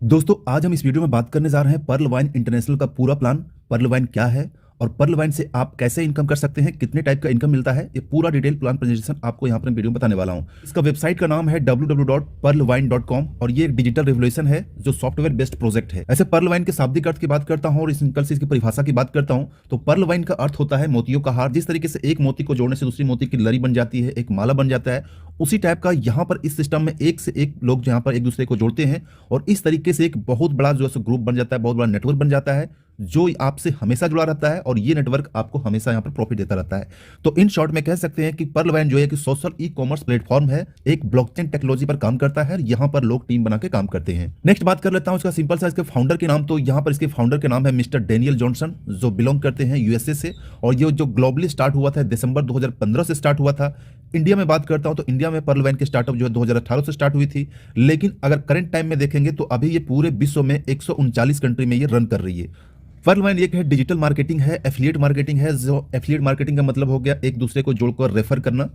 दोस्तों आज हम इस वीडियो में बात करने जा रहे हैं पर्ल वाइन इंटरनेशनल का पूरा प्लान। पर्ल वाइन क्या है और पर्ल वाइन से आप कैसे इनकम कर सकते हैं, कितने टाइप का इनकम मिलता है, ये पूरा डिटेल प्लान प्रेजेंटेशन आपको यहाँ पर वीडियो में बताने वाला हूँ। इसका वेबसाइट का नाम है www.pearlwine.com और ये एक डिजिटल रेवोल्यूशन है जो सॉफ्टवेयर बेस्ड प्रोजेक्ट है। ऐसे पर्ल वाइन के शाब्दिक अर्थ की बात करता हूँ और इस सिंपल से इसकी परिभाषा की बात करता हूँ तो पर्ल वाइन का अर्थ होता है मोतियों का हार। जिस तरीके से एक मोती को जोड़ने से दूसरी मोती की लड़ी बन जाती है, एक माला बन जाता है, उसी टाइप का यहाँ पर इस सिस्टम में एक से एक लोग यहाँ पर एक दूसरे को जोड़ते हैं और इस तरीके से एक बहुत बड़ा जो है ग्रुप बन जाता है, बहुत बड़ा नेटवर्क बन जाता है जो आपसे हमेशा जुड़ा रहता है और ये नेटवर्क आपको हमेशा यहाँ पर प्रॉफिट देता रहता है। तो इन शॉर्ट में कह सकते हैं कि पर्ल वाइन जो है कि सोशल ई कॉमर्स प्लेटफॉर्म है, एक ब्लॉकचेन टेक्नोलॉजी पर काम करता है। यहाँ पर लोग टीम बना के काम करते हैं। नेक्स्ट बात कर लेता हूँ इसका सिंपल सा इसके फाउंडर के नाम। तो यहाँ पर इसके फाउंडर के नाम है मिस्टर डेनियल जॉनसन जो बिलोंग करते हैं यूएसए से और ये जो ग्लोबली स्टार्ट हुआ था दिसंबर 2015 से स्टार्ट हुआ था। इंडिया में बात करता हूं तो इंडिया में पर्ल वाइन की स्टार्टअप जो है 2018 से स्टार्ट हुई थी, लेकिन अगर करंट टाइम में देखेंगे तो अभी ये पूरे विश्व में 139 कंट्री में ये रन कर रही है। पर्ल वाइन एक है डिजिटल मार्केटिंग है, एफिलिएट मार्केटिंग है। जो एफिलिएट मार्केटिंग का मतलब हो गया एक दूसरे को जोड़कर रेफर करना।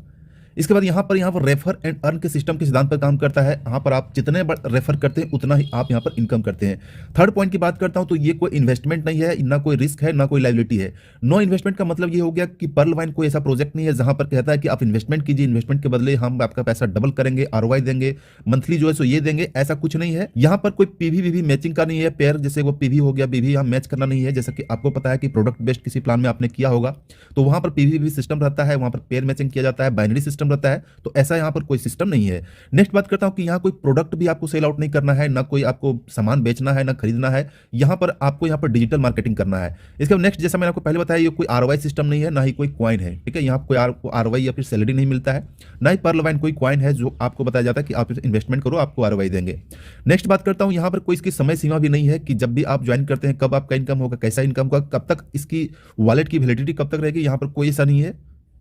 इसके बाद यहाँ पर रेफर एंड अर्न के सिस्टम के सिद्धांत पर काम करता है। यहाँ पर आप जितने रेफर करते हैं उतना ही आप यहाँ पर इनकम करते हैं। थर्ड पॉइंट की बात करता हूँ तो ये कोई इन्वेस्टमेंट नहीं है, ना कोई रिस्क है, ना कोई लायबिलिटी है। नो इन्वेस्टमेंट का मतलब ये हो गया कि पर्ल वाइन कोई ऐसा प्रोजेक्ट नहीं है जहां पर कहता है कि आप इन्वेस्टमेंट कीजिए, इन्वेस्टमेंट के बदले हम आपका पैसा डबल करेंगे, आरओआई देंगे, मंथली जो है सो ये देंगे। ऐसा कुछ नहीं है। यहाँ पर कोई पीवी मैचिंग का नहीं है, पेयर जैसे वो पीवी हो गया, पीवी यहाँ मैच करना नहीं है। जैसा कि आपको पता है कि प्रोडक्ट बेस्ड किसी प्लान में आपने किया होगा तो वहां पर पीवी सिस्टम रहता है, वहां पर पेयर मैचिंग किया जाता है, बाइनरी सिस्टम रहता है। तो ऐसा यहाँ पर कोई सिस्टम नहीं है। नेक्स्ट बात करता हूं कि यहाँ कोई प्रोडक्ट भी आपको सेल आउट नहीं करना है, ना कोई आपको सामान बेचना है, ना खरीदना है। यहाँ पर आपको यहाँ पर डिजिटल मार्केटिंग करना है। इसके बाद नेक्स्ट जैसा मैंने आपको पहले बताया ये कोई आरओआई सिस्टम नहीं है, ना ही कोई कॉइन है। ठीक है, यहाँ कोई आरओआई या फिर सैलरी नहीं मिलता है, ना ही पर्ल वाइन कोई कॉइन है जो आपको बताया जाता है कि आप इन्वेस्टमेंट करो आपको आरओआई देंगे। नेक्स्ट बात करता हूँ यहाँ पर कोई इसकी समय सीमा भी नहीं है कि जब भी आप ज्वाइन करते हैं कब आपका इनकम होगा, कैसा इनकम होगा, कब तक इसकी वॉलेट की वैलिडिटी कब तक रहेगी। यहाँ पर कोई ऐसा नहीं है।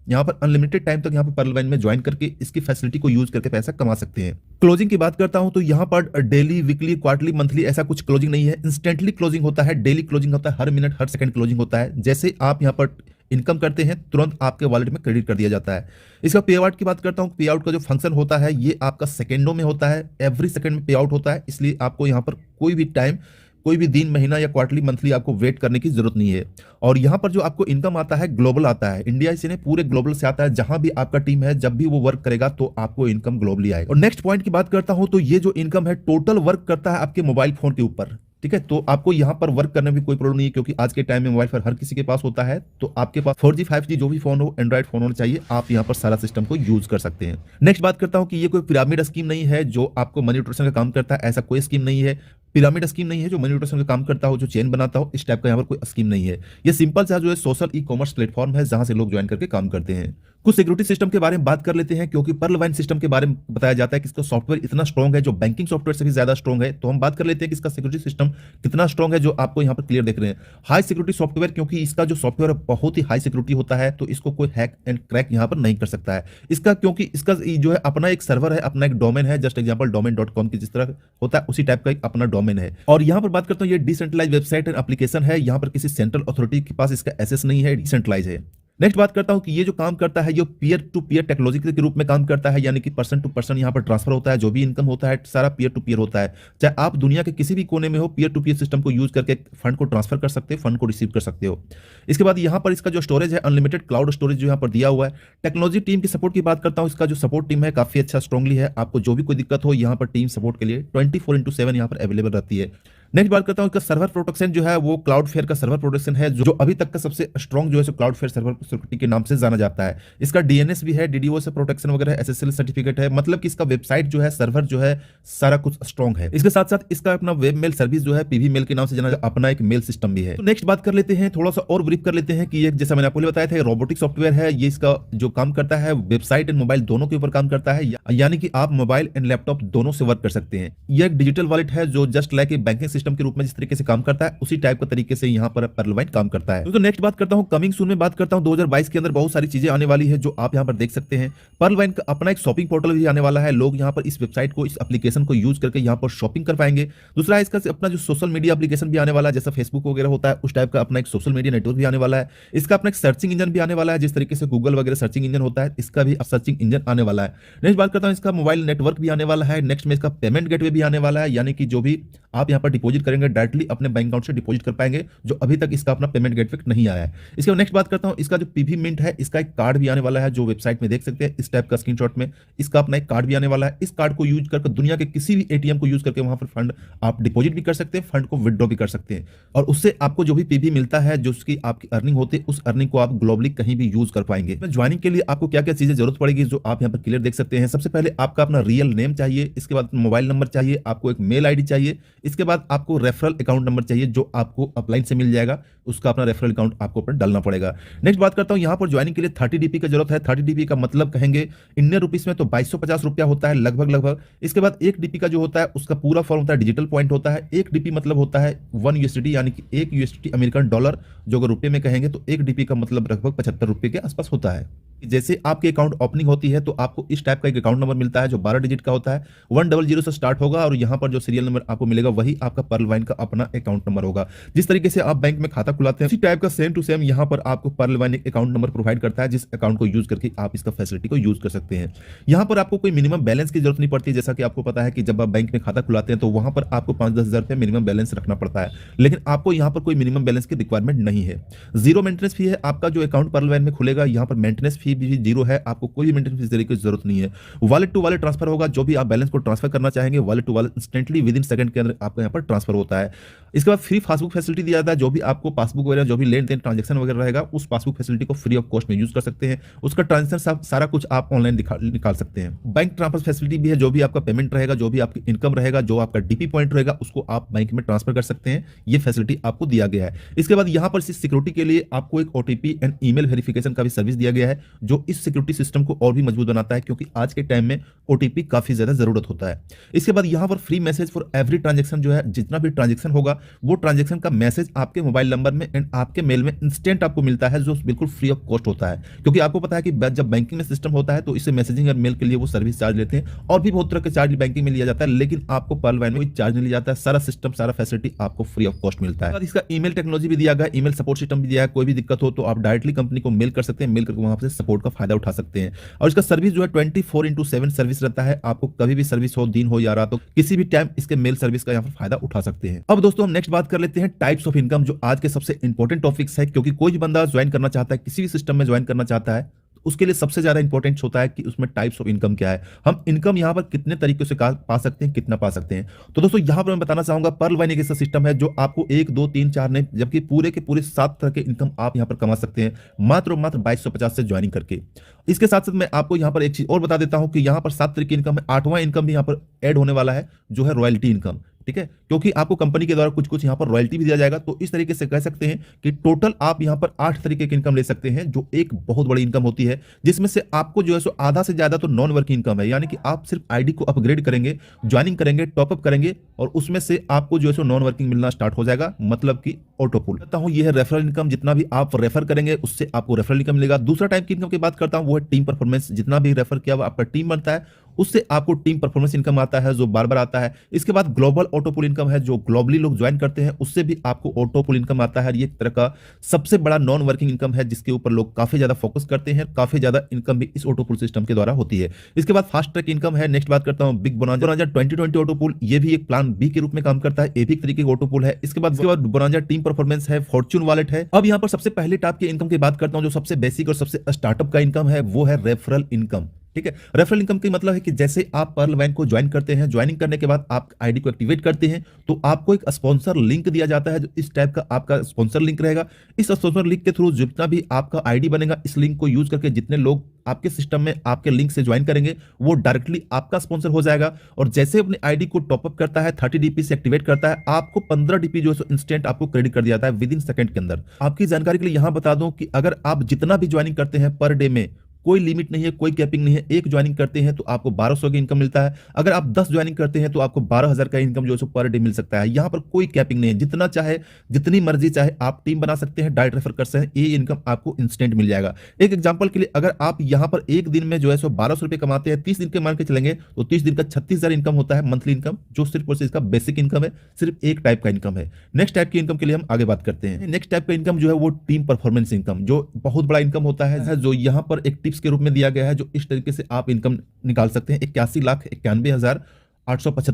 यहाँ पर अनलिमिटेड टाइम तक यहाँ पर पर्ल वाइन में ज्वाइन करके इसकी फैसिलिटी को यूज करके पैसा कमा सकते हैं। क्लोजिंग की बात करता हूं तो यहाँ पर डेली, वीकली, क्वार्टरली, मंथली ऐसा कुछ क्लोजिंग नहीं है। इंस्टेंटली क्लोजिंग होता है, डेली क्लोजिंग होता है, हर मिनट हर सेकंड क्लोजिंग होता है। जैसे आप यहाँ पर इनकम करते हैं तुरंत आपके वॉलेट में क्रेडिट कर दिया जाता है। इसका पे आउट की बात करता हूँ, पे आउट का जो फंक्शन होता है ये आपका सेकेंडों में होता है, एवरी सेकंड में पे आउट होता है। इसलिए आपको यहाँ पर कोई भी टाइम, कोई भी दिन, महीना या क्वार्टरली, मंथली आपको वेट करने की जरूरत नहीं है। और यहाँ पर जो आपको इनकम आता है ग्लोबल आता है, इंडिया से नहीं पूरे ग्लोबल से आता है। जहां भी आपका टीम है जब भी वो वर्क करेगा तो आपको इनकम ग्लोबली आएगा। और नेक्स्ट पॉइंट की बात करता हूं तो ये जो इनकम है टोटल वर्क करता है आपके मोबाइल फोन के ऊपर। ठीक है, तो आपको यहाँ पर वर्क करने में कोई प्रॉब्लम नहीं है क्योंकि आज के टाइम में मोबाइल फोन हर किसी के पास होता है। तो आपके पास 4G 5G जो भी फोन हो, एंड्रॉइड फोन होना चाहिए, आप यहाँ पर सारा सिस्टम को यूज कर सकते हैं। नेक्स्ट बात करता हूँ कि ये कोई पिरामिड स्कीम नहीं है जो आपको मनी रोटेशन का काम करता है। ऐसा कोई स्कीम नहीं है, पिरामिड स्कीम नहीं है जो मनी रोटेशन का काम करता हो, जो चेन बनाता हो, इस टाइप का यहाँ पर कोई स्कीम नहीं है। ये सिंपल सा जो है सोशल ई कॉमर्स प्लेटफॉर्म है जहां से लोग ज्वाइन करके काम करते हैं। कुछ सिक्योरिटी सिस्टम के बारे में बात कर लेते हैं क्योंकि पर्ल वाइन सिस्टम के बारे में बताया जाता है कि इसका सॉफ्टवेयर इतना स्ट्रॉन्ग है जो बैंकिंग सॉफ्टवेयर से भी ज्यादा स्ट्रॉन्ग है। तो हम बात कर लेते हैं कि इसका सिक्योरिटी सिस्टम कितना स्ट्रॉन्ग है जो आपको यहाँ पर क्लियर देख रहे हैं। हाई सिक्योरिटी सॉफ्टवेयर, क्योंकि इसका जो सॉफ्टवेयर बहुत ही हाई सिक्योरिटी होता है तो इसको कोई हैक एंड क्रैक यहाँ पर नहीं कर सकता है। इसका क्योंकि इसका जो है अपना एक सर्वर है, अपना एक डोमेन है, जस्ट एग्जाम्पल domain.com की जिस तरह होता है उसी टाइप का एक अपना डोमेन है। और यहाँ पर बात करता हूँ ये डिसेंट्रलाइज वेबसाइट एंड एप्लीकेशन है। यहाँ पर किसी सेंट्रल अथॉरिटी के पास इसका एक्सेस नहीं है, डिसेंट्रलाइज है। नेक्स्ट बात करता हूं कि ये जो काम करता है ये पीयर टू पीयर टेक्नोलॉजी के रूप में काम करता है, यानी कि पर्सन टू पर्सन यहाँ पर ट्रांसफर होता है। जो भी इनकम होता है सारा पीयर टू पीयर होता है। चाहे आप दुनिया के किसी भी कोने में हो, पीयर टू पीयर सिस्टम को यूज करके फंड को ट्रांसफर कर सकते हो, फंड को रिसीव कर सकते हो। इसके बाद यहाँ पर इसका जो स्टोरेज है अनलिमिटेड क्लाउड स्टोरेज जो यहाँ पर दिया हुआ है। टेक्नोलॉजी टीम की सपोर्ट की बात करता हूँ, इसका जो सपोर्ट टीम है काफी अच्छा स्ट्रांगली है। आपको जो भी कोई दिक्कत हो यहाँ पर टीम सपोर्ट के लिए 24/7 यहाँ पर अवेलेबल रहती है। नेक्स्ट बात करता हूं इसका सर्वर प्रोटेक्शन जो है वो क्लाउडफेयर का सर्वर प्रोटेक्शन है जो अभी तक का सबसे स्ट्रॉन्ग जो है क्लाउडफेयर सर्वर सिक्योरिटी के नाम से जाना जाता है। इसका डीएनएस भी है, डीडीओ से प्रोटेक्शन वगैरह, एसएसएल सर्टिफिकेट है। मतलब कि इसका वेबसाइट जो है, सर्वर जो है, सारा कुछ स्ट्रॉन्ग है। इसके साथ साथ इसका अपना वेब मेल सर्विस जो है पीवी मेल के नाम से जाना अपना एक मेल सिस्टम भी है। तो नेक्स्ट बात कर लेते हैं, थोड़ा सा और ब्रीफ कर लेते हैं कि ये जैसा मैंने आपको बताया था रोबोटिक सॉफ्टवेयर है। ये इसका जो काम करता है वेबसाइट एंड मोबाइल दोनों के ऊपर काम करता है, यानी कि आप मोबाइल एंड लैपटॉप दोनों से वर्क कर सकते हैं। ये एक डिजिटल वॉलेट है जो just like a banking system के रूप में जिस तरीके से काम करता है उसी टाइप का तरीके से यहाँ पर पर्लवाइन काम करता है। तो नेक्स्ट बात करता हूँ कमिंग सून में, बात करता हूँ 2022 के अंदर बहुत सारी चीजें आने वाली है जो आप यहाँ पर देख सकते हैं। पर्लवाइन का अपना एक शॉपिंग पोर्टल भी आने वाला है, लोग यहाँ पर इस वेबसाइट को, इस एप्लीकेशन को यूज करके यहाँ पर शॉपिंग कर पाएंगे। दूसरा है इसका अपना जो सोशल मीडिया एप्लीकेशन भी आने वाला है, जैसा फेसबुक वगैरह होता है उस टाइप का अपना एक सोशल मीडिया नेटवर्क भी आने वाला है। इसका अपना एक सर्चिंग इंजन भी आने वाला है, जिस तरीके से गूगल वगैरह सर्चिंग इंजन होता है इसका भी सर्चिंग इंजन आने वाला है। नेक्स्ट बात करता हूँ इसका मोबाइल नेटवर्क भी आने वाला है। नेक्स्ट में इसका पेमेंट गेटवे भी आने वाला है, यानी कि जो भी आप यहाँ पर डिपॉजिट करेंगे डायरेक्टली अपने बैंक अकाउंट से डिपॉजिट कर पाएंगे, जो अभी तक इसका अपना पेमेंट गेटवे नहीं आया है। इसके बाद नेक्स्ट बात करता हूँ इसका जो पीवी मिंट है, इसका एक कार्ड भी आने वाला है, जो वेबसाइट में देख सकते हैं इस टाइप का स्क्रीनशॉट में इसका अपना एक कार्ड भी आने वाला है। इस कार्ड को यूज करके दुनिया के किसी भी एटीएम को यूज करके वहां पर फंड आप डिपॉजिट भी कर सकते हैं, फंड को विड्रॉ भी कर सकते हैं, और उससे आपको जो भी पीवी मिलता है, जो उसकी आपकी अर्निंग होती है, उस अर्निंग को आप ग्लोबली कहीं भी यूज कर पाएंगे। ज्वाइनिंग के लिए आपको क्या क्या चीजें जरूरत पड़ेगी जो आप यहाँ पर क्लियर देख सकते हैं। सबसे पहले आपका अपना रियल नेम चाहिए, इसके बाद मोबाइल नंबर चाहिए, आपको एक मेल आईडी चाहिए, इसके बाद आपको रेफरल अकाउंट नंबर चाहिए जो आपको अपलाइन से मिल जाएगा, उसका अपना रेफरल अकाउंट आपको ऊपर डालना पड़ेगा। नेक्स्ट बात करता हूं यहां पर ज्वाइनिंग के लिए 30 डीपी की जरूरत है। 30 डीपी का मतलब कहेंगे इंडियन रुपीस में तो 2250 रुपया होता है लगभग। इसके बाद 1 डीपी का जो होता है उसका पूरा फॉर्म होता है डिजिटल पॉइंट होता है। 1 डीपी मतलब होता है 1 यूएसडी, यानी कि 1 यूएसडी अमेरिकन डॉलर, जो अगर रुपए में कहेंगे तो 1 डीपी का मतलब लगभग 75 रुपए के आसपास होता है। जैसे आपके अकाउंट ओपनिंग होती है तो आपको इस टाइप का एक अकाउंट नंबर मिलता है जो 12 डिजिट का होता है, 100 से स्टार्ट होगा, और यहाँ पर जो सीरियल नंबर आपको मिलेगा वही आपका पर्लवाइन का अपना अकाउंट नंबर होगा। जिस तरीके से आप बैंक में खाता खुलाते हैं उसी टाइप का सेम टू सेम यहाँ पर आपको पर्लवाइन एक अकाउंट नंबर प्रोवाइड करता है, जिस अकाउंट को यूज करके आप इसका फैसिलिटी को यूज कर सकते हैं। यहाँ पर आपको कोई मिनिमम बैलेंस की जरूरत नहीं पड़ती, जैसा कि आपको पता है कि जब आप बैंक में खाता खुलाते हैं तो वहां पर आपको 5-10 हजार रुपये मिनिमम बैलेंस रखना पड़ता है, लेकिन आपको यहाँ पर कोई मिनिमम बैलेंस की रिक्वायरमेंट नहीं है। जीरो मेंटेनेंस फी है आपका जो अकाउंट पर्लवाइन में खुलेगा, यहाँ पर मेंटेनेंस फी भी जीरो है, आपको कोई भी मेंटेनेंस फीस देने की जरूरत नहीं है। वॉलेट टू वॉलेट ट्रांसफर होगा, जो भी आप बैलेंस को ट्रांसफर करना चाहेंगे wallet to wallet instantly within second के अंदर आपको यहाँ पर ट्रांसफर होता है। इसके बाद फ्री पासबुक फैसिलिटी दिया जाता है, जो भी आपको पासबुक वगैरह जो भी लेन देन ट्रांजेक्शन वगैरह रहेगा उस पासबुक फैसिलिटी को फ्री ऑफ कॉस्ट में यूज कर सकते हैं। उसका ट्रांजेक्शन सारा कुछ आप ऑनलाइन निकाल सकते हैं। बैंक ट्रांसफर फैसिलिटी भी है, जो भी आपका पेमेंट रहेगा, जो भी आपकी इनकम रहेगा, जो आपका डीपी पॉइंट रहेगा उसको आप बैंक में ट्रांसफर कर सकते हैं। ये फैसिलिटी आपको दिया गया है। इसके बाद यहाँ पर सिक्योरिटी के लिए आपको एक ओटीपी एंड ईमेल वेरिफिकेशन का भी सर्विस दिया गया है, जो इस सिक्योरिटी सिस्टम को और भी मजबूत बनाता है, क्योंकि आज के टाइम में ओटीपी काफी ज्यादा जरूरत होता है। इसके बाद यहाँ पर free message for every transaction, जो है जितना भी ट्रांजेक्शन होगा वो ट्रांजेक्शन का मैसेज आपके मोबाइल नंबर में एंड आपके मेल में इंस्टेंट आपको मिलता है, जो बिल्कुल फ्री ऑफ कॉस्ट होता है। क्योंकि आपको पता है कि जब बैंकिंग में सिस्टम होता है तो इससे मैसेजिंग और मेल के लिए वो सर्विस चार्ज लेते हैं, और भी बहुत तरह के चार्ज बैंकिंग में लिया जाता है, लेकिन आपको पर्लवाइन में कोई चार्ज नहीं लिया जाता है। सारा सिस्टम, सारा फैसिलिटी आपको फ्री ऑफ कॉस्ट मिलता है। इसका ईमेल टेक्नोलॉजी भी दिया गया, ईमेल सपोर्ट सिस्टम भी दिया है। कोई भी दिक्कत हो तो आप डायरेक्टली कंपनी को मेल कर सकते हैं, मेल करके वहां से सपोर्ट का फायदा उठा सकते हैं। और इसका सर्विस जो है 24/7 सर्विस रहता है। आपको कभी भी सर्विस हो, दिन हो या रात हो, किसी भी टाइम इसके मेल सर्विस का यहाँ पर फायदा उठा सकते हैं। अब दोस्तों हम नेक्स्ट बात कर लेते हैं टाइप्स ऑफ इनकम, जो आज के सबसे इंपॉर्टेंट टॉपिक्स है, क्योंकि कोई भी बंदा ज्वाइन करना चाहता है, किसी भी सिस्टम में ज्वाइन करना चाहता है, उसके लिए सबसे ज्यादा इंपॉर्टेंट होता है कि उसमें टाइप्स ऑफ इनकम क्या है, हम इनकम यहां पर कितने तरीके से पा सकते हैं, कितना पा सकते हैं। तो दोस्तों यहां पर मैं बताना चाहूंगा पर्लवाइन एक ऐसा सिस्टम है जो आपको 1, 2, 3, 4 नहीं, जबकि पूरे के पूरे 7 तरह के इनकम आप यहां पर कमा सकते हैं मात्र 2250 से ज्वाइनिंग करके। इसके साथ साथ मैं आपको यहां पर एक चीज और बता देता हूं कि यहां पर 7 तरह की इनकम है। 8वां इनकम भी यहां पर ऐड होने वाला है, जो है रॉयल्टी इनकम। ठीक है, क्योंकि आपको कंपनी के द्वारा कुछ यहाँ पर रॉयल्टी भी दिया जाएगा। तो इस तरीके से कह सकते हैं कि टोटल आप यहाँ पर 8 तरीके की इनकम ले सकते हैं, जो एक बहुत बड़ी इनकम होती है, जिसमें से आपको जो है सो आधा से ज्यादा तो नॉन वर्किंग इनकम है, यानी कि आप सिर्फ आईडी को अपग्रेड करेंगे, ज्वाइनिंग करेंगे, टॉपअप करेंगे, और उसमें से आपको जो है सो नॉन वर्किंग मिलना स्टार्ट हो जाएगा, मतलब कि ऑटो पुल। कहता हूं ये है रेफरल इनकम, जितना भी आप रेफर करेंगे उससे आपको रेफरल इनकम मिलेगा। दूसरा टाइप की इनकम की बात करता हूं वो है टीम परफॉर्मेंस, जितना भी रेफर किया वो आपका टीम बनता है, उससे आपको टीम परफॉर्मेंस इनकम आता है, जो बार बार आता है। इसके बाद ग्लोबल ऑटो पुल इनकम है, जो ग्लोबली लोग ज्वाइन करते हैं उससे भी आपको ऑटो पुल इनकम आता है। ये एक तरह का सबसे बड़ा नॉन वर्किंग इनकम है, जिसके ऊपर लोग काफी ज्यादा फोकस करते हैं, काफी ज्यादा इनकम भी इस ऑटो पुल सिस्टम के द्वारा होती है। इसके बाद फास्ट ट्रैक इनकम है। नेक्स्ट बात करता हूं बिग बोनांजा 2020 ऑटो पुल, ये भी एक प्लान बी के रूप में काम करता है, ये भी एक तरीके का ऑटो पुल है। इसके बाद बोनांजा टीम परफॉर्मेंस है, फॉर्च्यून वॉलेट है। अब यहाँ पर सबसे पहले टाइप के इनकम की बात करता हूं, जो सबसे बेसिक और सबसे स्टार्टअप का इनकम है, वो है रेफरल इनकम। ठीक है, रेफरल इनकम का मतलब है कि जैसे आप पर्लवाइन को ज्वाइन करते हैं, ज्वाइनिंग करने के बाद आप आईडी को एक्टिवेट करते हैं, तो आपको एक स्पॉन्सर लिंक दिया जाता है, जो इस टाइप का आपका स्पॉन्सर लिंक रहेगा। इस स्पॉन्सर लिंक के थ्रू जितना भी आपका आईडी बनेगा, इस लिंक को यूज करके जितने लोग आपके सिस्टम में आपके लिंक से ज्वाइन करेंगे, वो डायरेक्टली आपका स्पॉन्सर हो जाएगा। और जैसे अपने आईडी को टॉपअप करता है, 30 डीपी से एक्टिवेट करता है, आपको 15 डीपी जो है इंस्टेंट आपको क्रेडिट कर दिया जाता है विद इन सेकंड के अंदर। आपकी जानकारी के लिए यहां बता दूं कि अगर आप जितना भी ज्वाइनिंग करते हैं पर डे में कोई लिमिट नहीं है, कोई कैपिंग नहीं है। एक ज्वाइनिंग करते हैं तो आपको 1200 का इनकम मिलता है। अगर आप 10 ज्वाइनिंग करते हैं तो आपको 12,000 का इनकम जो है पर डे मिल सकता है। यहाँ पर कोई कैपिंग नहीं है, जितना चाहे जितनी मर्जी चाहे आप टीम बना सकते हैं, डायरेक्ट रेफर कर सकते हैं, ये इनकम आपको इंस्टेंट मिल जाएगा। एक एग्जांपल के लिए, अगर आप यहाँ पर एक दिन में जो है 1200 रुपए कमाते हैं, 30 दिन के मान के चलेंगे तो 30 दिन का 36,000 इनकम होता है मंथली इनकम, जो सिर्फ और सिर्फ इसका बेसिक इनकम है, सिर्फ एक टाइप का इनकम है। नेक्स्ट टाइप की इनकम के लिए हम आगे बात करते हैं। नेक्स्ट टाइप का इनकम जो है वो टीम परफॉर्मेंस इनकम, जो बहुत बड़ा इनकम होता है, जो यहाँ पर एक टिप्स के रूप में दिया गया है, जो इस तरीके से आप इनकम निकाल सकते हैं। 81,91,875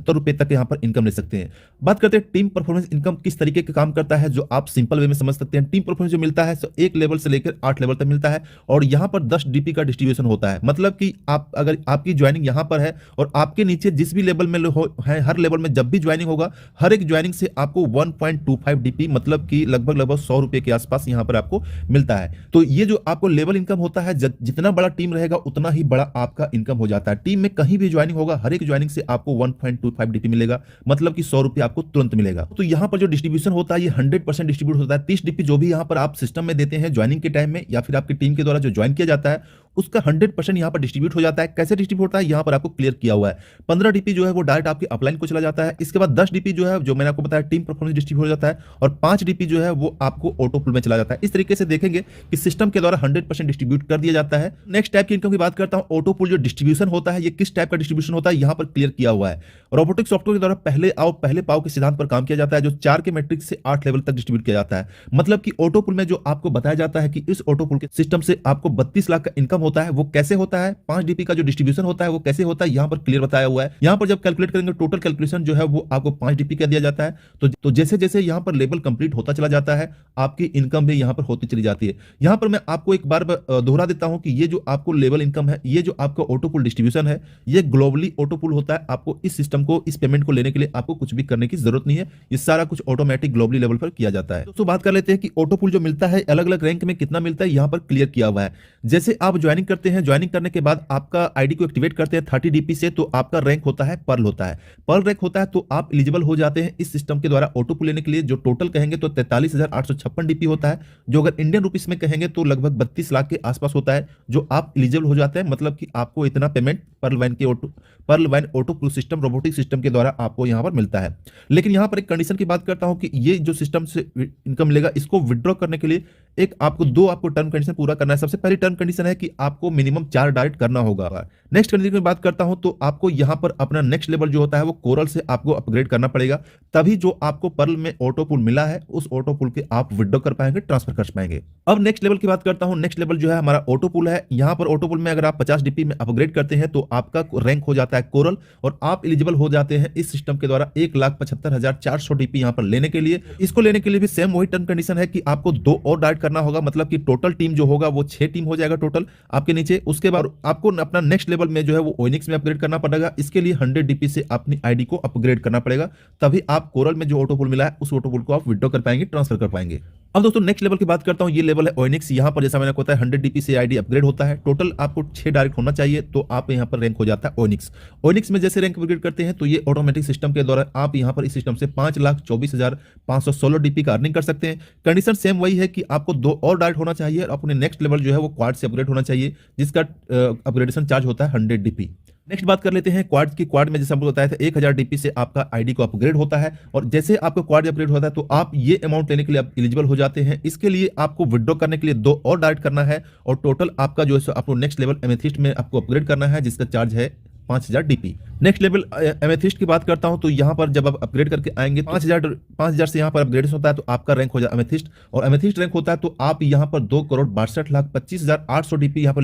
रुपए तक यहाँ पर इनकम ले सकते हैं। बात करते हैं टीम परफॉर्मेंस इनकम किस तरीके का काम करता है, जो आप सिंपल वे में समझ सकते हैं। टीम परफॉर्मेंस जो मिलता है सो 1 लेवल से लेकर 8 लेवल तक मिलता है, और यहाँ पर 10 डीपी का डिस्ट्रीब्यूशन होता है। मतलब कि आप अगर आपकी ज्वाइनिंग यहाँ पर है और आपके नीचे जिस भी लेवल में है, हर लेवल में जब भी ज्वाइनिंग होगा, हर एक ज्वाइनिंग से आपको 1.25 डीपी, मतलब कि लगभग 100 रुपए के आसपास यहाँ पर आपको मिलता है। तो ये जो आपको लेवल इनकम होता है, जितना बड़ा टीम रहेगा उतना ही बड़ा आपका इनकम हो जाता है। टीम में कहीं भी ज्वाइनिंग होगा, हर एक ज्वाइनिंग से आपको 1.25 डीपी मिलेगा, मतलब कि 100 रुपए आपको तुरंत मिलेगा। तो यहाँ पर जो डिस्ट्रीब्यूशन होता है ये 100% डिस्ट्रीब्यूट होता है। 30 डीपी जो भी यहाँ पर आप सिस्टम में देते हैं ज्वाइनिंग के टाइम में, या फिर आपकी टीम के द्वारा जो ज्वाइन किया जाता है, उसका 100% यहाँ पर डिस्ट्रीब्यूट हो जाता है। कैसे डिस्ट्रीब्यूट होता है यहाँ पर आपको क्लियर किया हुआ है। 15 डीपी जो है वो डायरेक्ट आपकी अपलाइन को चला जाता है। इसके बाद 10 डीपी जो है, जो मैंने आपको बताया, टीम परफॉर्मेंस डिस्ट्रीब्यूट हो जाता है, और 5 डीपी जो है वो आपको ऑटो पुल में चला जाता है। इस तरीके से देखेंगे कि सिस्टम के द्वारा 100% डिस्ट्रीब्यूट कर दिया जाता है। नेक्स्ट टाइप की इनकम की बात करता हूं। ऑटो पुल जो डिस्ट्रीब्यूशन होता है, ये किस टाइप का डिस्ट्रीब्यूशन होता है यहाँ पर क्लियर किया हुआ है। रोबोटिक सॉफ्टवेयर के द्वारा पहले आओ पहले पाओ के सिद्धांत पर काम किया जाता है, जो 4 के मैट्रिक्स से 8 लेवल तक डिस्ट्रीब्यूट किया जाता है। मतलब कि ऑटो पुल में जो आपको बताया जाता है कि इस ऑटो पुल के सिस्टम से आपको 32 लाख का इनकम होता है, वो कैसे होता है, 5 डीपी का जो डिस्ट्रीब्यूशन होता है वो कैसे होता है, यहां पर क्लियर बताया हुआ है। यहां पर जब कैलकुलेट करेंगे टोटल कैलकुलेशन जो है वो आपको 5 डीपी का दिया जाता है। तो जैसे जैसे यहां पर लेवल कंप्लीट होता चला जाता है, आपकी इनकम भी यहां पर होती चली जाती है। यहां पर मैं आपको एक बार दोहरा देता हूं कि ये जो आपको लेवल इनकम है, ये जो आपका ऑटो पुल डिस्ट्रीब्यूशन है, ये ग्लोबली ऑटो पुल होता है। आपको इस सिस्टम को, इस पेमेंट को लेने के लिए आपको कुछ भी करने की जरूरत नहीं है। ये सारा कुछ ऑटोमेटिक ग्लोबली लेवल पर किया जाता है। दोस्तों बात कर लेते हैं कि ऑटो पुल जो मिलता है अलग अलग रैंक में कितना मिलता है, यहां पर क्लियर किया हुआ है। जैसे आप ज्वाइनिंग करते हैं, ज्वाइनिंग करने के बाद आपका आईडी को एक्टिवेट करते हैं 30 डीपी से, तो आपका रैंक होता है पर्ल होता है। पर्ल रैंक होता है तो आप एलिजिबल हो जाते हैं इस सिस्टम के द्वारा ऑटो पुल लेने के लिए। जो टोटल कहेंगे तो 43,856 डीपी होता है, जो अगर इंडियन रुपीस में कहेंगे तो लगभग 32 लाख के आसपास होता है, जो आप एलिजिबल हो जाते हैं। मतलब कि आपको इतना payment Pearl Vine auto pool system, robotic system के द्वारा आपको यहां पर मिलता है। लेकिन यहां पर एक कंडीशन की बात करता हूं कि ये जो सिस्टम से इनकम मिलेगा, इसको विड्रॉ करने के लिए दो आपको टर्म कंडीशन पूरा करना है। सबसे पहली टर्म कंडीशन है कि आपको मिनिमम 4 डायरेक्ट करना होगा। नेक्स्ट कंडीशन की बात करता हूं तो आपको यहां पर अपना नेक्स्ट लेवल जो होता है वो कोरल से आपको अपग्रेड करना पड़ेगा, तभी जो आपको पर्ल में ऑटो पुल मिला है उस ऑटो पुल के आप विड्रॉ कर पाएंगे, ट्रांसफर कर पाएंगे। अब नेक्स्ट लेवल की बात करता हूं। नेक्स्ट लेवल जो है हमारा ऑटो पुल है। यहां पर ऑटो पुल में अगर आप 50 डीपी में अपग्रेड करते हैं तो आपका रैंक हो जाता है कोरल, और आप एलिजिबल हो जाते हैं इस सिस्टम के द्वारा 1,75,400 डीपी यहां पर लेने के लिए। इसको लेने के लिए भी सेम वही टर्म कंडीशन है कि आपको 2 और डायरेक्ट करना होगा, मतलब कि टोटल टीम जो होगा वो 6 टीम हो जाएगा टोटल आपके नीचे। उसके बाद आपको अपना नेक्स्ट लेवल में जो है वो ओएनिक्स में अपग्रेड करना पड़ेगा। इसके लिए 100 डीपी से अपनी आईडी को अपग्रेड करना पड़ेगा, तभी आप कोरल में जो ऑटो पुल मिला है उस ऑटो पुल को आप विड्रॉ कर पाएंगे, ट्रांसफर कर पाएंगे। अब दोस्तों नेक्स्ट लेवल की बात करता हूं। ये लेवल है ओएनिक्स। यहां पर जैसा मैंने बताया 100 डीपी से आईडी अपग्रेड होता है। टोटल आपको 6 डायरेक्ट होना चाहिए, तो आप यहां पर रैंक हो जाता है ओएनिक्स। ओएनिक्स में जैसे रैंक अपग्रेड करते हैं तो ये ऑटोमेटिक सिस्टम के द्वारा आप यहां पर इस सिस्टम से 5,24,516 डीपी का अर्निंग कर सकते हैं। कंडीशन सेम वही है कि आपको 2 और डायरेक्ट होना चाहिए और अपने नेक्स्ट लेवल जो है वो क्वाड से अपग्रेड होना चाहिए, जिसका अपग्रेडेशन चार्ज होता है 100 डीपी। नेक्स्ट बात कर लेते हैं क्वाड की। क्वाड में जैसे हमको बताया था 1000 डीपी से आपका आईडी को अपग्रेड होता है, और जैसे आपका क्वाड अपग्रेड होता है तो आप ये अमाउंट लेने के लिए आप एलिजिबल हो जाते हैं। इसके लिए आपको विड्रॉ करने के लिए 2 और डायरेक्ट करना है, और टोटल आपका जो है आपको नेक्स्ट लेवल एमेथिस्ट में आपको अपग्रेड करना है, जिसका चार्ज है 5000 डीपी। नेक्स्ट लेवल एमेथिस्ट की बात करता हूं तो यहां पर जब आप अपग्रेड करके आएंगे 5000 से यहां पर अपग्रेडेशन होता है तो आपका रैंक हो जाए एमेथिस्ट, और एमेथिस्ट रैंक होता है तो आप यहां पर 2,62,25,800 डीपी यहां पर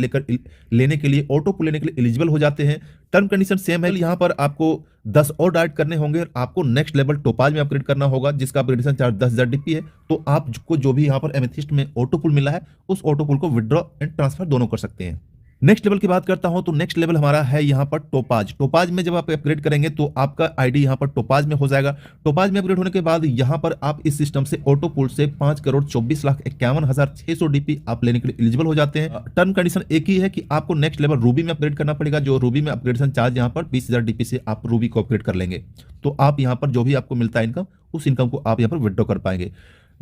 लेने के लिए ऑटो पुल लेने के लिए एलिजिबल हो जाते हैं। टर्म कंडीशन सेम है। यहां पर आपको 10 और डायरेक्ट करने होंगे, और आपको नेक्स्ट लेवल टोपाज में अपग्रेड करना होगा, जिसका अपग्रेडेशन चार्ज 10,000 डीपी है। तो आपको जो भी यहां पर एमेथिस्ट में ऑटो पुल मिला है उस ऑटो पुल को विड्रॉ एंड ट्रांसफर दोनों कर सकते हैं। नेक्स्ट लेवल की बात करता हूं तो नेक्स्ट लेवल हमारा है यहां पर टोपाज। टोपाज में जब आप अपग्रेड करेंगे तो आपका आईडी यहां पर टोपाज में हो जाएगा। टोपाज में अपग्रेड होने के बाद यहां पर आप इस सिस्टम से ऑटो पुल से 5,24,51,600 डीपी आप लेने के लिए एलिजिबल हो जाते हैं। टर्म कंडीशन एक ही है कि आपको नेक्स्ट लेवल रूबी में अपग्रेड करना पड़ेगा, जो रूबी में अपग्रेडेशन चार्ज यहां पर 20,000 डीपी से आप रूबी को अपग्रेड कर लेंगे, तो आप यहां पर जो भी आपको मिलता है इनकम, उस इनकम को आप यहां पर विड्रॉ कर पाएंगे।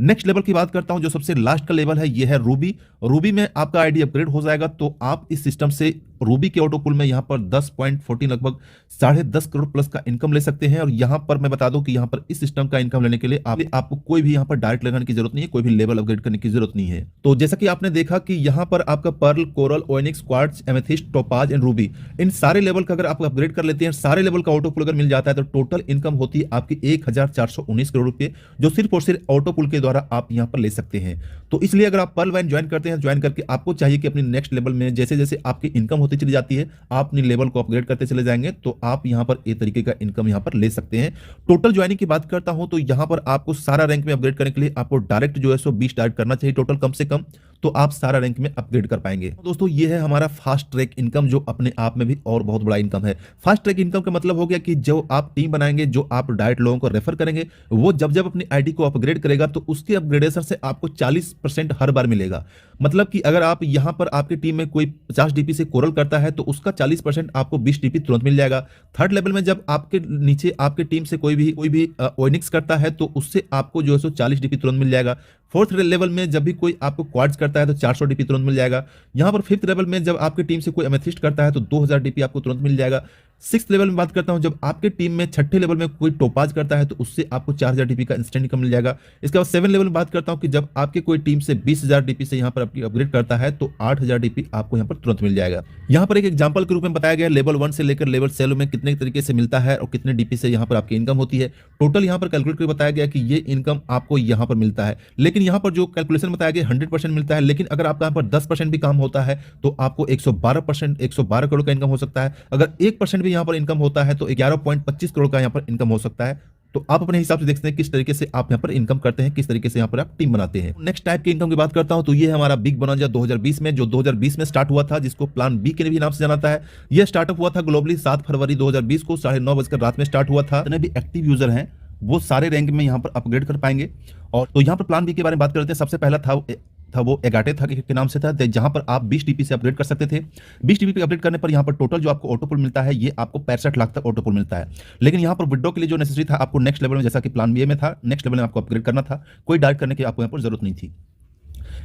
नेक्स्ट लेवल की बात करता हूं, जो सबसे लास्ट का लेवल है ये है रूबी। रूबी में आपका आईडी अपग्रेड हो जाएगा तो आप इस सिस्टम से रूबी के ऑटो पुल में यहां पर 10.14 लगभग 10.5 करोड़ प्लस का इनकम ले सकते हैं। और यहां पर मैं बता दूं कि यहां पर इस सिस्टम का इनकम लेने के लिए आपको कोई भी यहां पर डायरेक्ट लगाने की जरूरत नहीं है, कोई भी लेवल अपग्रेड करने की जरूरत नहीं है। तो जैसा कि आपने देखा कि यहां पर आपका pearl, coral, onyx, quartz, amethyst, topaz and ruby, इन सारे लेवल का अगर आप अपग्रेड कर लेते हैं, सारे लेवल का ऑटो पुल अगर मिल जाता है तो टोटल इनकम होती है आपकी 1419 करोड़ रुपए, जो सिर्फ और सिर्फ ऑटो पुल के द्वारा आप यहां पर ले सकते हैं। तो इसलिए अगर आप पर्ल वाइन ज्वाइन करते हैं, ज्वाइन करके आपको चाहिए कि अपनी नेक्स्ट लेवल में जैसे जैसे आपकी इनकम होती चली जाती है, आप अपनी लेवल को अपग्रेड करते चले जाएंगे तो आप यहां पर एक तरीके का इनकम यहां पर ले सकते हैं। टोटल ज्वाइनिंग की बात करता हूं तो यहां पर आपको सारा रैंक में अपग्रेड करने के लिए आपको डायरेक्ट जो है सो 20 डायरेक्ट करना चाहिए टोटल कम से कम, तो आप सारा रैंक में अपग्रेड कर पाएंगे। तो दोस्तों ये है हमारा फास्ट ट्रैक इनकम, जो अपने आप में भी और बहुत बड़ा इनकम है। फास्ट ट्रैक इनकम का मतलब हो गया कि जो आप टीम बनाएंगे, जो आप डायरेक्ट लोगों को रेफर करेंगे, वो जब जब अपनी आईडी को अपग्रेड करेगा तो उसके अपग्रेडेशन से आपको 40% हर बार मिलेगा। मतलब कि अगर आप यहां पर आपकी टीम में कोई 50 डीपी से कोरल करता है तो उसका 40% आपको 20 डीपी तुरंत मिल जाएगा। थर्ड लेवल में जब आपके नीचे आपके टीम से कोई भी ओनिक्स करता है तो उससे आपको जो है सो 40 डीपी तुरंत मिल जाएगा। फोर्थ लेवल में जब भी कोई आपको क्वाड्स करता है तो 400 डीपी तुरंत मिल जाएगा। यहां पर फिफ्थ लेवल में जब आपकी टीम से कोई एमेथिस्ट करता है तो 2000 डीपी आपको तुरंत मिल जाएगा। सिक्स लेवल में बात करता हूं, जब आपके टीम में छठे लेवल में कोई टोपाज करता है तो उससे आपको 4000 डीपी का इंस्टेंट इनकम मिल जाएगा। इसके बाद 7 लेवल में बात करता हूं कि जब आपके कोई टीम से 20000 डीपी से यहां पर आपकी अपग्रेड करता है तो 8000 डीपी आपको यहां पर तुरंत मिल जाएगा। यहां पर एक एग्जांपल के रूप में बताया गया लेवल 1 से लेकर लेवल 7 में कितने तरीके से मिलता है और कितने डीपी से यहां पर आपकी इनकम होती है। टोटल यहां पर कैलकुलेट करके बताया गया कि ये इनकम आपको यहां पर मिलता है। लेकिन यहां पर जो कैलकुलेशन बताया गया 100% मिलता है, लेकिन अगर आपका यहां पर 10% भी काम होता है तो आपको 112 करोड़ का इनकम हो सकता है। अगर 1% भी यहां पर इनकम होता है तो 11.25 करोड़ का यहां पर इनकम हो सकता है। तो आप अपने हिसाब से देखते हैं किस तरीके से आप यहां पर इनकम करते हैं, किस तरीके से यहां पर आप टीम बनाते हैं। नेक्स्ट टाइप की इनकम की बात करता हूं तो ये है हमारा बिग बोनांजा 2020 में, जो 2020 में स्टार्ट हुआ था, जिसको प्लान बी के भी नाम से जाना जाता है। यह स्टार्टअप हुआ था ग्लोबली 7 फरवरी 2020 को 9:30 बजकर रात में स्टार्ट हुआ था। जितने भी एक्टिव यूजर हैं वो सारे रैंक में यहां पर अपग्रेड कर पाएंगे। और तो यहां पर प्लान बी के बारे में बात करते हैं। सबसे पहला था वो एगाटे था के नाम से था, जहां पर आप 20 टीपी से अपग्रेड कर सकते थे। 20 टीपी पे अपग्रेड करने पर यहां पर टोटल जो आपको ऑटो पुल मिलता है ये आपको 65 लाख तक ऑटो पुल मिलता है। लेकिन यहां पर विड्रॉ के लिए जो नेसेसरी था आपको नेक्स्ट लेवल में, जैसा कि प्लान बी में था, नेक्स्ट लेवल में आपको अपग्रेड करना था, कोई डायरेक्ट करने की आपको यहां पर जरूरत नहीं थी।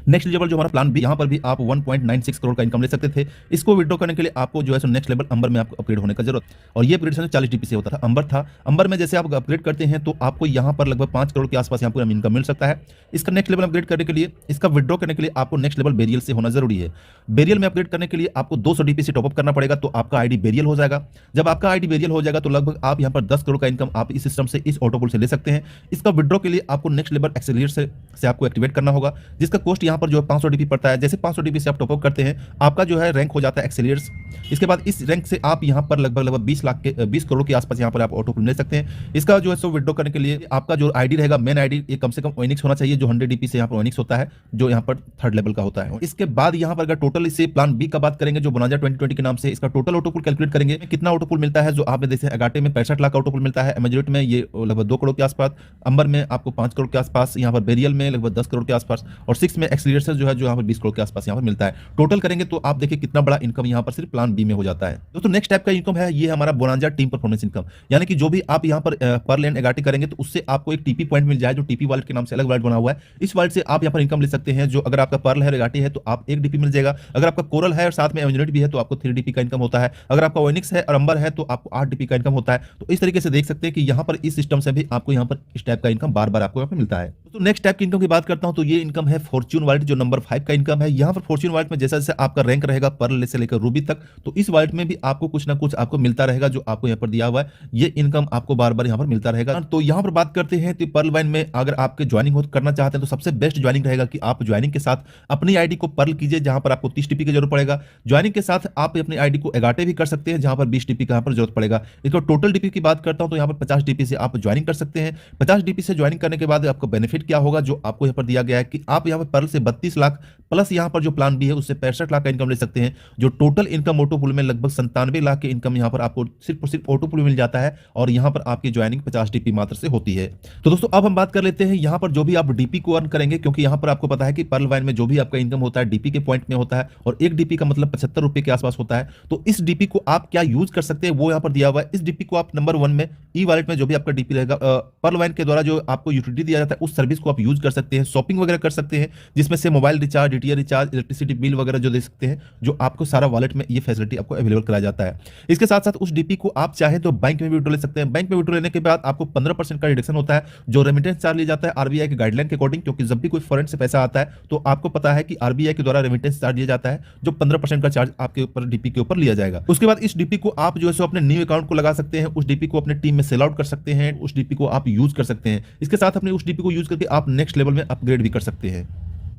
नेक्स्ट लेवल जो हमारा प्लान बी, यहां पर भी आप 1.96 करोड़ का इनकम ले सकते थे। इसको विड्रॉ करने के लिए आपको जो है सो नेक्स्ट लेवल अंबर में आपको अपग्रेड होने का जरूरत, और ये अपग्रेडेशन 40 डीपी से होता था। अंबर था, अंबर में जैसे आप अपग्रेड करते हैं तो आपको यहां पर लगभग 5 करोड़ के आसपास यहां पर इनकम मिल सकता है। इसका नेक्स्ट लेवल अपग्रेड करने के लिए, इसका विड्रॉ करने के लिए आपको नेक्स्ट लेवल बेरियल से होना जरूरी है। बेरियल में अपग्रेड करने के लिए आपको 200 डीपी से टॉपअप करना पड़ेगा तो आपका आईडी बेरियल हो जाएगा। जब आपका आईडी बेरियल हो जाएगा तो लगभग आप यहां पर 10 करोड़ का इनकम आप इस सिस्टम से, इस ऑटो पुल से ले सकते हैं। इसका विड्रॉ के लिए आपको नेक्स्ट लेवल एक्सेलरेट से आपको एक्टिवेट करना होगा, जिसका कॉस्ट यहां पर जो है 500 डीपी पड़ता है। जैसे 500 डीपी से आप टॉपअप करते हैं आपका जो है रैंक हो जाता है एक्सेलरेट्स। इसके बाद इस रैंक से आप यहां पर लगभग 20 करोड़ के आसपास यहां पर आप ऑटो पुल ले सकते हैं। इसका जो है सो विड्रॉ करने के लिए आपका जो आईडी रहेगा, मेन आईडी, ये कम से कम ओनिक्स होना चाहिए, जो 100 डीपी से यहां पर ओनिक्स होता है, जो यहां पर थर्ड लेवल का होता है। इसके बाद यहां पर अगर टोटल इसे प्लान बी का बात करेंगे, जो बोनांजा 2020 के नाम से, इसका टोटल ऑटो पुल कैलकुलेट करेंगे कितना ऑटो पुल मिलता है। जो आपने देखे अगाटे में 65 लाख ऑटो पुल मिलता है, एमेजोरेट में ये लगभग 2 करोड़ के आसपास, अंबर में आपको 5 करोड़ के आसपास, यहां पर बेरियल में लगभग 10 करोड़ के आसपास, और 6 में एक्सीलरेटर जो है जो यहां पर 20 करोड़ के आसपास यहां पर मिलता है। टोटल करेंगे तो आप देखिए कितना बड़ा इनकम यहां पर सिर्फ प्लान बी में हो जाता है। दोस्तों नेक्स्ट टाइप का इनकम है ये हमारा बोनांजा टीम परफॉर्मेंस इनकम, यानी कि जो भी आप यहां पर पर्ल एंड एगाटे करेंगे तो उससे आपको एक टीपी पॉइंट मिल जाए, जो टीपी वॉलेट के नाम से अलग वॉलेट बना हुआ है। इस वॉलेट से आप यहां पर इनकम ले सकते हैं। जो अगर आपका पर्ल है, एगाटे है तो आप 1 डीपी मिल जाएगा। अगर आपका कोरल है और साथ में एमोनेट भी है तो आपको 3 डीपी का इनकम होता है। अगर आपका ओनिक्स है और अंबर है तो आपको 8 डीपी का इनकम होता है। तो इस तरीके से देख सकते हैं कि यहां पर इस सिस्टम से भी आपको यहां पर इस टाइप का इनकम बार बार आपको यहां पर मिलता है। तो नेक्स्ट टाइप की इनकम की बात करता हूं तो ये इनकम है फॉर्च्यून वॉलेट, जो नंबर 5 का इनकम है। यहां पर फॉर्च्यून वॉलेट में जैसा जैसे आपका रैंक रहेगा पर्ल से लेकर रूबी तक, तो इस वॉलेट में भी आपको कुछ ना कुछ आपको मिलता रहेगा, जो आपको यहां पर दिया हुआ है। ये इनकम आपको बार बार यहां पर मिलता रहेगा। तो यहां पर बात करते हैं तो पर्ल वाइन में अगर आपके ज्वाइनिंग करना चाहते हैं तो सबसे बेस्ट ज्वाइनिंग रहेगा कि आप ज्वाइनिंग के साथ अपनी आईडी को पर्ल कीजिए, जहां पर आपको 30 टीपी की जरूरत पड़ेगा। ज्वाइनिंग के साथ आप अपनी आईडी को एगाटे भी कर सकते हैं, जहां पर 20 टीपी का यहां पर जरूरत पड़ेगा। इसको टोटल डीपी की बात करता हूं तो यहां पर 50 डीपी से आप ज्वाइनिंग कर सकते हैं। 50 डीपी से ज्वाइनिंग करने के बाद आपको बेनिफिट क्या होगा, जो आपको यहां पर दिया गया है कि आप यहां पर पर्ल से 32 लाख प्लस यहां पर जो प्लान बी है उससे 65 लाख का इनकम ले सकते हैं। जो टोटल इनकम ऑटो पुल में लगभग 97 लाख के इनकम यहां पर आपको सिर्फ और सिर्फ ऑटो पुल मिल जाता है, और यहां पर आपकी ज्वाइनिंग 50 डीपी मात्र से होती है। तो दोस्तों अब हम बात कर लेते हैं यहां पर जो भी आप डीपी को अर्न करेंगे, क्योंकि यहां पर आपको पता है कि पर्ल वाइन में जो भी आपका इनकम होता है डीपी के पॉइंट में होता है, और एक डीपी का मतलब 75 रुपए के आसपास होता है। तो इस डीपी को आप क्या यूज कर सकते हैं वो यहां पर दिया हुआ है। इस डीपी को आप नंबर 1 में ई वॉलेट में जो भी आपका डीपी रहेगा पर्ल वाइन के द्वारा जो आपको यूटिलिटी दिया जाता है उस सर्विस सर्विस को आप यूज कर सकते हैं, शॉपिंग वगैरह कर सकते हैं, जिसमें से mobile recharge, DTH recharge, electricity bill वगैरह जो दे सकते हैं, जो आपको सारा वॉलेट में ये फैसिलिटी आपको अवेलेबल कराया जाता है। इसके साथ साथ उस डीपी को आप चाहे तो बैंक में भी विड्रॉ ले सकते हैं। बैंक में विड्रॉ लेने के बाद आपको 15% का डिडक्शन होता है, जो रेमिटेंस चार्ज लिया जाता है आरबीआई के गाइडलाइन के अकॉर्डिंग, क्योंकि जब भी कोई फॉरेन से पैसा आता है तो आपको पता है कि आरबीआई के द्वारा रेमिटेंस चार्ज लिया जाता है, जो 15% का चार्ज आपके ऊपर डीपी के ऊपर लिया जाएगा। उसके बाद इस डीपी को आप जो है अपने न्यू अकाउंट को लगा सकते हैं, उस डीपी को अपने टीम में सेल आउट कर सकते हैं, उस डीपी को आप यूज कर सकते हैं। इसके साथ अपने उस डीपी को यूज करके आप नेक्स्ट लेवल में अपग्रेड भी कर सकते हैं।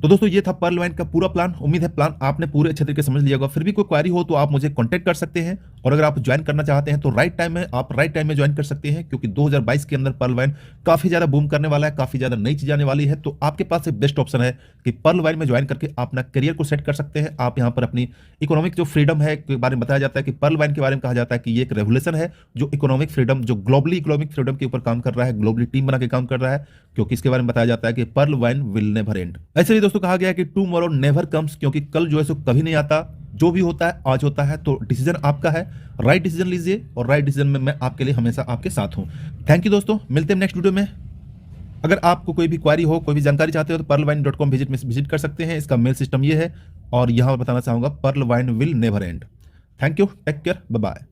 तो दोस्तों ये था पर्ल वाइन का पूरा प्लान। उम्मीद है प्लान आपने पूरे अच्छे तरीके से समझ लिया होगा। फिर भी कोई क्वेरी हो तो आप मुझे कांटेक्ट कर सकते हैं, और अगर आप ज्वाइन करना चाहते हैं तो राइट टाइम में ज्वाइन कर सकते हैं, क्योंकि 2022 के अंदर पर्ल वाइन काफी ज्यादा बूम करने वाला है, काफी ज्यादा नई चीज आने वाली है। तो आपके पास एक बेस्ट ऑप्शन है कि पर्ल वाइन में ज्वाइन करके अपना करियर को सेट कर सकते हैं। आप यहाँ पर अपनी इकोनॉमिक जो फ्रीडम है के बारे में बताया जाता है कि पर्ल वाइन के बारे में कहा जाता है कि ये एक रेवोल्यूशन है, जो इकोनॉमिक फ्रीडम, जो ग्लोबली इकोनॉमिक फ्रीडम के ऊपर काम कर रहा है, ग्लोबली टीम बना के काम कर रहा है, क्योंकि इसके बारे में बताया जाता है कि Pearl Vine will never end. ऐसे ही दोस्तों कहा गया है कि टुमारो नेवर कम्स, क्योंकि कल जो है सो कभी नहीं आता, जो भी होता है आज होता है। तो डिसीजन आपका है, राइट डिसीजन लीजिए, और राइट डिसीजन में मैं आपके लिए हमेशा आपके साथ हूं। थैंक यू दोस्तों, मिलते हैं नेक्स्ट वीडियो में। अगर आपको कोई भी क्वारी हो, कोई भी जानकारी चाहते हो तो pearlwine.com विजिट कर सकते हैं। इसका मेल सिस्टम ये है, और यहां बताना चाहूंगा Pearl Vine will never end. Thank you, take care, bye bye.